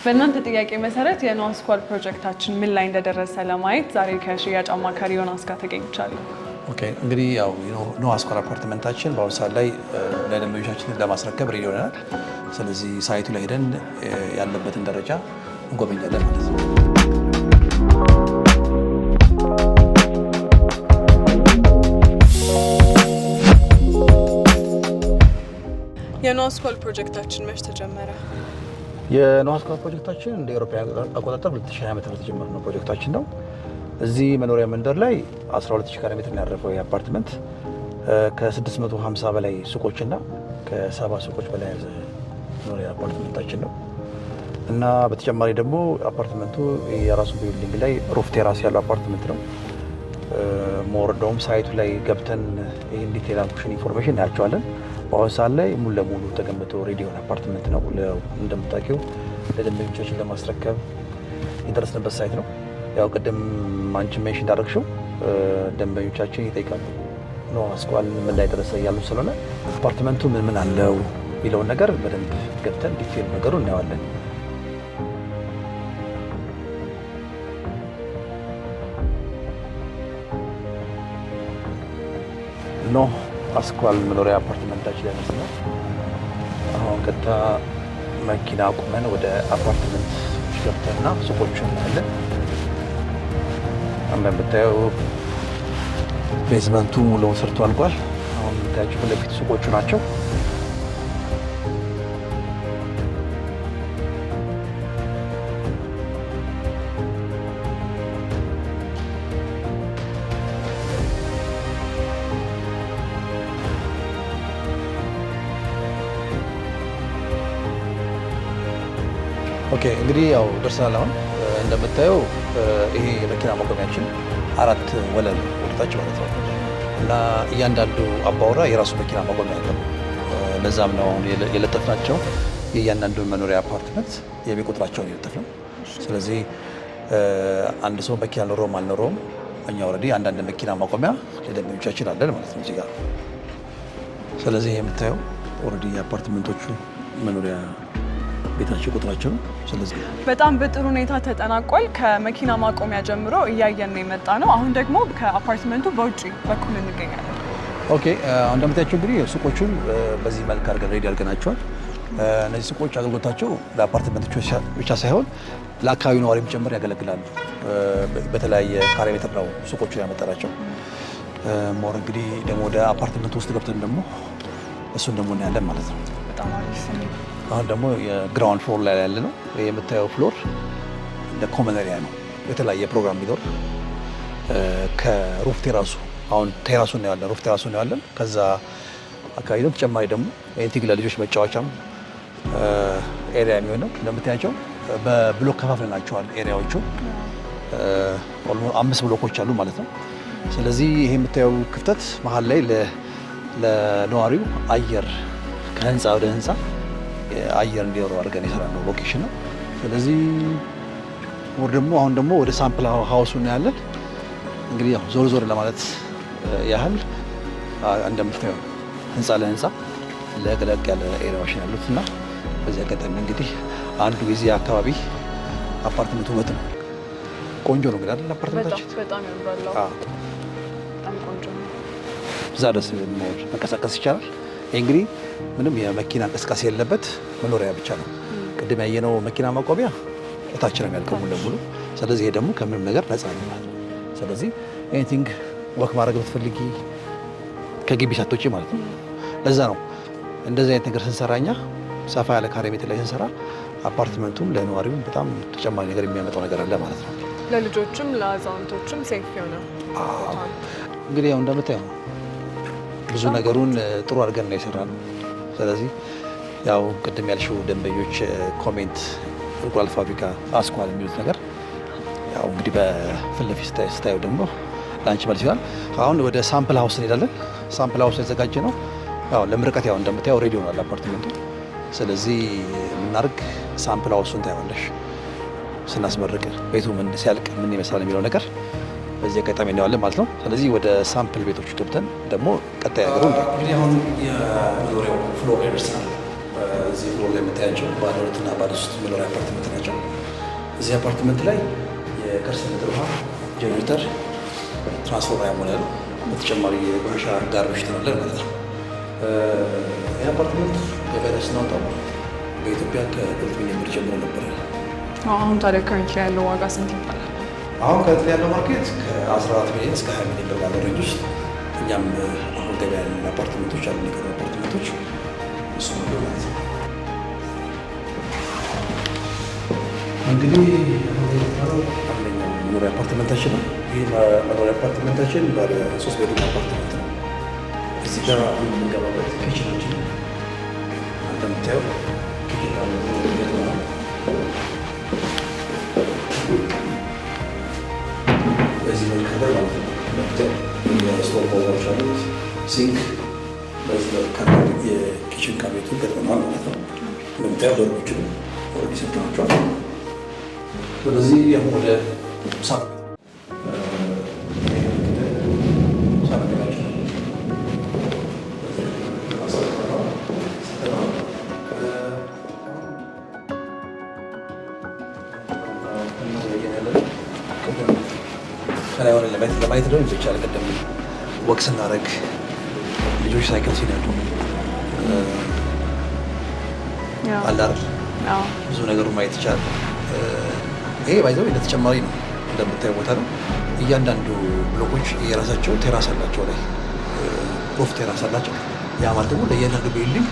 በእናንተ ጥያቄ መሰረት የኖዋ ስኳድ ፕሮጀክታችን ምን ላይ እንደደረሰ ለማየት ዛሬ ከሽያጭ አማካሪ ዮናስ ጋር ተገኝቻለሁ። ኦኬ እንግዲህ ያው ኖዋ ስኳድ አፓርትመንታችን በአሁኑ ሰዓት ላይ ለደንበኞቻችን ለማስረከብ ሬዲ ሆነናል። ስለዚህ ሳይቱ ላይ ሄደን ያለበትን ደረጃ እንጎበኛለን ማለት ነው። የኖዋ ስኳድ ፕሮጀክታችን መች ተጀመረ? የኖዋ ስኳድ ፕሮጀክታችን እንደ አውሮፓውያን አቆጣጠር 2020 ዓ.ም የተጀመረ ነው ፕሮጀክታችን ነው። እዚህ መኖሪያ መንደር ላይ 12000 ካሬ ሜትር ያረፈው የአፓርትመንት ከ650 በላይ ሱቆችና ከ70 ሱቆች በላይ ያዘ መኖሪያ አፓርትመንታችን ነው እና በተጨማሪ ደግሞ አፓርትመንቱ የራሱ ቢልዲንግ ላይ ሩፍ ቴራስ ያለው አፓርትመንት ነው። ሞር ዶም ሳይቱ ላይ ገብተን ይህን ዲቴል አኩሽን ኢንፎርሜሽን እናያቸዋለን። በአሁኑ ሰዓት ላይ ሙሉ ለሙሉ ተገንብቶ ሬዲ የሆነ አፓርትመንት ነው። እንደምታውቂው ለደንበኞቻችን ለማስረከብ የደረስንበት ሳይት ነው። ያው ቅድም አንቺ ሜንሽን እንዳደረግሽው ደንበኞቻችን ይጠይቃሉ ኖዋ ስኳድ ምን ላይ ደረሰ እያሉ ስለሆነ አፓርትመንቱ ምን አለው የሚለውን ነገር በደንብ ገብተን ዲቴል ነገሩ እናየዋለን። ኖዋ ስኳድ መኖሪያ አፓርትመንታችን ላይ ነው። አሁን ቀጥታ መኪና አቁመን ወደ አፓርትመንት ገብተንና ሱቆቹን እናያለን። እንደምታየው ቤዝመንቱ ሙሉውን ሰርቶ አልቋል። አሁን የምታያቸው ፊት ለፊት ሱቆቹ ናቸው። ኦኬ እንግዲህ ያው ደርሰናል። አሁን እንደምታየው ይሄ የመኪና ማቆሚያችን 4 ወለል ወደታች ማለት ነው እና እያንዳንዱ አባወራ የራሱ መኪና ማቆሚያ አለው። ለዛም ነው አሁን የለጠፍናቸው የእያንዳንዱ መኖሪያ አፓርትመንት የሚቆጥራቸውን የለጠፍነው። ስለዚህ አንድ ሰው መኪና ኖሮም አልኖረውም እኛ ኦልሬዲ አንዳንድ መኪና ማቆሚያ ለደንበኞቻችን አለን ማለት ነው እዚህ ጋር። ስለዚህ የምታየው ኦልሬዲ የአፓርትመንቶቹ መኖሪያ ቤታቸው ቁጥራቸው። ስለዚህ በጣም በጥሩ ሁኔታ ተጠናቋል። ከመኪና ማቆሚያ ጀምሮ እያየን ነው የመጣ ነው። አሁን ደግሞ ከአፓርትመንቱ በውጭ በኩል እንገኛለን። ኦኬ አሁን እንደምታያቸው እንግዲህ ሱቆቹን በዚህ መልክ አድርገን ሬዲ አድርገናቸዋል። እነዚህ ሱቆች አገልግሎታቸው ለአፓርትመንቶች ብቻ ሳይሆን ለአካባቢው ነዋሪም ጭምር ያገለግላሉ። በተለያየ ካሬ ሜትር ነው ሱቆቹን ያመጣናቸው። ሞር እንግዲህ ደግሞ ወደ አፓርትመንቱ ውስጥ ገብተን ደግሞ እሱን ደግሞ እናያለን ማለት ነው። በጣም አሪፍ ነው። አሁን ደግሞ የግራውንድ ፍሎር ላይ ያለ ነው። የምታየው ፍሎር እንደ ኮመን ኤሪያ ነው። የተለያየ ፕሮግራም ቢኖር ከሩፍ ቴራሱ አሁን ቴራሱ ነው ያለን፣ ሩፍ ቴራሱ ነው ያለን። ከዛ አካባቢ ደግሞ ተጨማሪ ደግሞ ኤንቲክ ለልጆች መጫወቻም ኤሪያ የሚሆነው እንደምታያቸው በብሎክ ከፋፍለናቸዋል። ኤሪያዎቹ ኦልሞስት 5 ብሎኮች አሉ ማለት ነው። ስለዚህ ይሄ የምታየው ክፍተት መሀል ላይ ለነዋሪው አየር ከህንፃ ወደ ህንፃ አየር እንዲኖረው አድርገን የሰራነው ሎኬሽን ነው። ስለዚህ አሁን ደግሞ ወደ ሳምፕል ሀውሱ ነው ያለን። እንግዲህ ያው ዞር ዞር ለማለት ያህል እንደምታየው ህንፃ ለህንፃ ለቅለቅ ያለ ኤሪያዎች ያሉት እና በዚህ አጋጣሚ እንግዲህ አንዱ ጊዜ አካባቢ አፓርትመንቱ ውበት ነው። ቆንጆ ነው እንግዲህ አይደል አፓርትመንታችን በጣም ያምራል። በጣም ቆንጆ ነው። እዛ ድረስ መንቀሳቀስ ይቻላል። እንግዲህ ምንም የመኪና እንቅስቃሴ የሌለበት መኖሪያ ብቻ ነው። ቅድም ያየነው መኪና ማቆሚያ እታች ነው የሚያልቀው ሙሉ ለሙሉ። ስለዚህ ይሄ ደግሞ ከምንም ነገር ነፃ ነው ማለት ነው። ስለዚህ ኤኒቲንግ ወክ ማድረግ ብትፈልጊ ከግቢ ሳትወጪ ማለት ነው። ለዛ ነው እንደዚህ አይነት ነገር ስንሰራ እኛ ሰፋ ያለ ካሬ ሜትር ላይ ስንሰራ አፓርትመንቱም ለነዋሪውም በጣም ተጨማሪ ነገር የሚያመጣው ነገር አለ ማለት ነው። ለልጆችም ለአዛውንቶችም ሴፍ የሆነ እንግዲህ ያው እንደምታየው ብዙ ነገሩን ጥሩ አድርገን ነው የሰራነው። ስለዚህ ያው ቅድም ያልሽው ደንበኞች ኮሜንት እንቁላል ፋብሪካ አስኳል የሚሉት ነገር ያው እንግዲህ በፊት ለፊት ስታዩ ደግሞ ላንቺ መልስ ይሆናል። አሁን ወደ ሳምፕል ሀውስ እንሄዳለን። ሳምፕል ሀውስ የተዘጋጀ ነው ያው ለምርቀት ያው እንደምታየው ሬዲ ሆኗል አፓርትመንቱ። ስለዚህ የምናደርግ ሳምፕል ሀውሱን ታያለሽ ስናስመርቅ ቤቱ ምን ሲያልቅ ምን ይመስላል የሚለው ነገር በዚህ አጋጣሚ እናየዋለን ማለት ነው። ስለዚህ ወደ ሳምፕል ቤቶች ገብተን ደግሞ ቀጣይ ነገሩ እንግዲህ አሁን የመኖሪያው ፍሎር ላይ ደርሰናል። እዚህ ፍሎር ላይ የምታያቸው ባለ 2 እና ባለ 3 መኖሪያ አፓርትመንት ናቸው። እዚህ አፓርትመንት ላይ የከርሰ ምድር ውሃ ጄኔሬተር ትራንስፎርመር ያሞላሉ። በተጨማሪ የቆሻሻ ጋርቤጅ ትናለን ማለት ነው። ይህ አፓርትመንት ገበያ ላይ ስናወጣው በኢትዮጵያ ከ2 ሚሊዮን ብር ጀምሮ ነበረ። አሁን ታዲያ ከረንት ላይ ያለው ዋጋ ስንት ይባላል? አሁን ከረንት ላይ ያለው ማርኬት ከ14 ሚሊዮን እስከ 20 ሚሊዮን ብር ባለው ሬንጅ ውስጥ እኛም አሁን ገበያ ያለን አፓርትመንቶች አሉ። የሚቀሩ አፓርትመንቶች እሱ ነው ማለት ነው። እንግዲህ አንደኛው መኖሪያ አፓርትመንታችን ነው። ይህ መኖሪያ አፓርትመንታችን ባለ 3 ቤድሩም አፓርትመንት ነው። እዚህ ጋር የምንገባበት ኪችናችን ነው። እንደምታየው ኪችን ነው። በዚህ መልክ ከበር ማለት ነው። ስቶር ቦታዎች አሉት። ሲንክ በዚህ መልክ የኪችን ካቤቱ ገጥመናል ማለት ነው። እንደምታየው በሮችን ወረድ ይሰጥናቸዋል። ስለዚህ ወደ ሳሎን ከላይ ሆነ ለማየት ደግሞ ይቻላል። ቀደም ወክ ስናደርግ ልጆች ሳይክል ሲነዱ አላር ብዙ ነገሩ ማየት ይቻላል። ይሄ ባይዘው ለተጨማሪ ነው። እንደምታየው ቦታ ነው። እያንዳንዱ ብሎኮች የራሳቸው ቴራስ አላቸው። ላይ ሩፍ ቴራስ አላቸው። ያ ማለት ደግሞ ለእያንዳንዱ ቢልዲንግ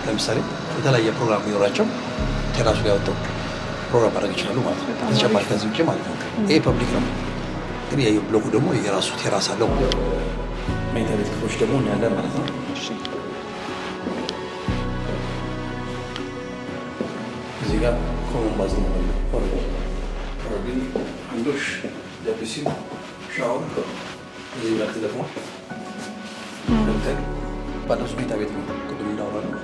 ለምሳሌ የተለያየ ፕሮግራም ቢኖራቸው ቴራሱ ላይ ወጥተው ፕሮግራም ማድረግ ይችላሉ ማለት ነው። ተጨማሪ ከዚህ ውጭ ማለት ነው። ይሄ ፐብሊክ ነው፣ ግን ብሎኩ ደግሞ የራሱ ቴራስ አለው። መኝታ ቤት ክፍሎች ደግሞ እናያለን ማለት ነው። እዚህ ጋር ኮመን ባዝሩም ነው። አንዶሽ ደብሲ ሻወር እዚህ ጋር ተደፍሞ ባለሱ መኝታ ቤት ነው። ቅድም እንዳወራ ነው።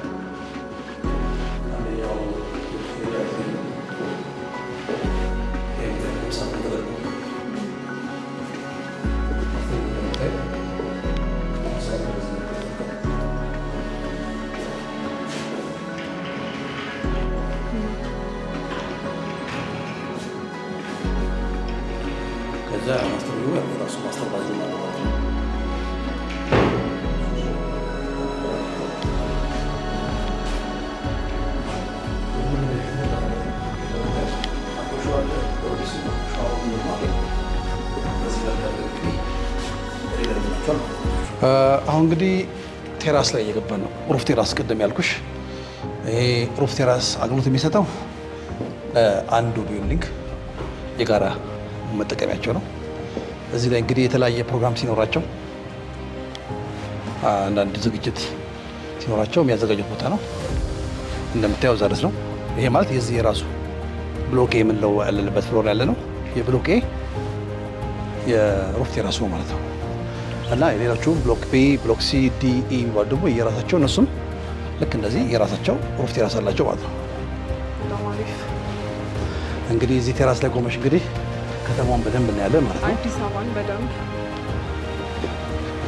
ከዛ ማስተር ነው የራሱ ማስተር ባዝሩም አለው ማለት ነው። አሁን እንግዲህ ቴራስ ላይ እየገባን ነው። ሩፍ ቴራስ ቅድም ያልኩሽ ይሄ ሩፍ ቴራስ አገልግሎት የሚሰጠው አንዱ ቢልዲንግ የጋራ መጠቀሚያቸው ነው። እዚህ ላይ እንግዲህ የተለያየ ፕሮግራም ሲኖራቸው አንዳንድ ዝግጅት ሲኖራቸው የሚያዘጋጁት ቦታ ነው። እንደምታየው ዛሬስ ነው። ይሄ ማለት የዚህ የራሱ ብሎኬ የምንለው ያለንበት ፍሎር ያለ ነው። የብሎኬ የሩፍ ቴራስ ነው ማለት ነው። እና የሌሎቹ ብሎክ ቢ፣ ብሎክ ሲ፣ ዲ፣ ኢ የሚባሉ ደግሞ የራሳቸው እነሱም ልክ እንደዚህ የራሳቸው ሩፍ ቴራስ አላቸው ማለት ነው። እንግዲህ እዚህ ቴራስ ላይ ቆመሽ እንግዲህ ከተማውን በደንብ እናያለን ማለት ነው። አዲስ አበባን በደንብ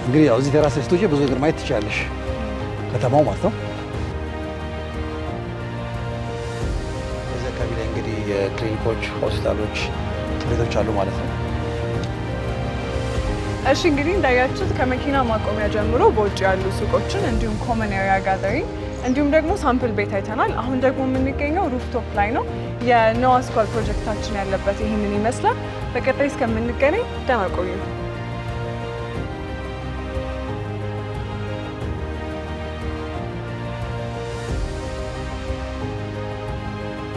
እንግዲህ ያው እዚህ ቴራስ ላይ ስትወጪ ብዙ ነገር ማየት ትችላለሽ፣ ከተማው ማለት ነው። እዚህ አካባቢ ላይ እንግዲህ የክሊኒኮች፣ ሆስፒታሎች፣ ቤቶች አሉ ማለት ነው። እሺ እንግዲህ እንዳያችሁት ከመኪና ማቆሚያ ጀምሮ በውጭ ያሉ ሱቆችን እንዲሁም ኮመን ኤሪያ ጋለሪ እንዲሁም ደግሞ ሳምፕል ቤት አይተናል። አሁን ደግሞ የምንገኘው ሩፍቶፕ ላይ ነው። የነዋ ስኳር ፕሮጀክታችን ያለበት ይህንን ይመስላል። በቀጣይ እስከምንገናኝ ደህና ቆዩ።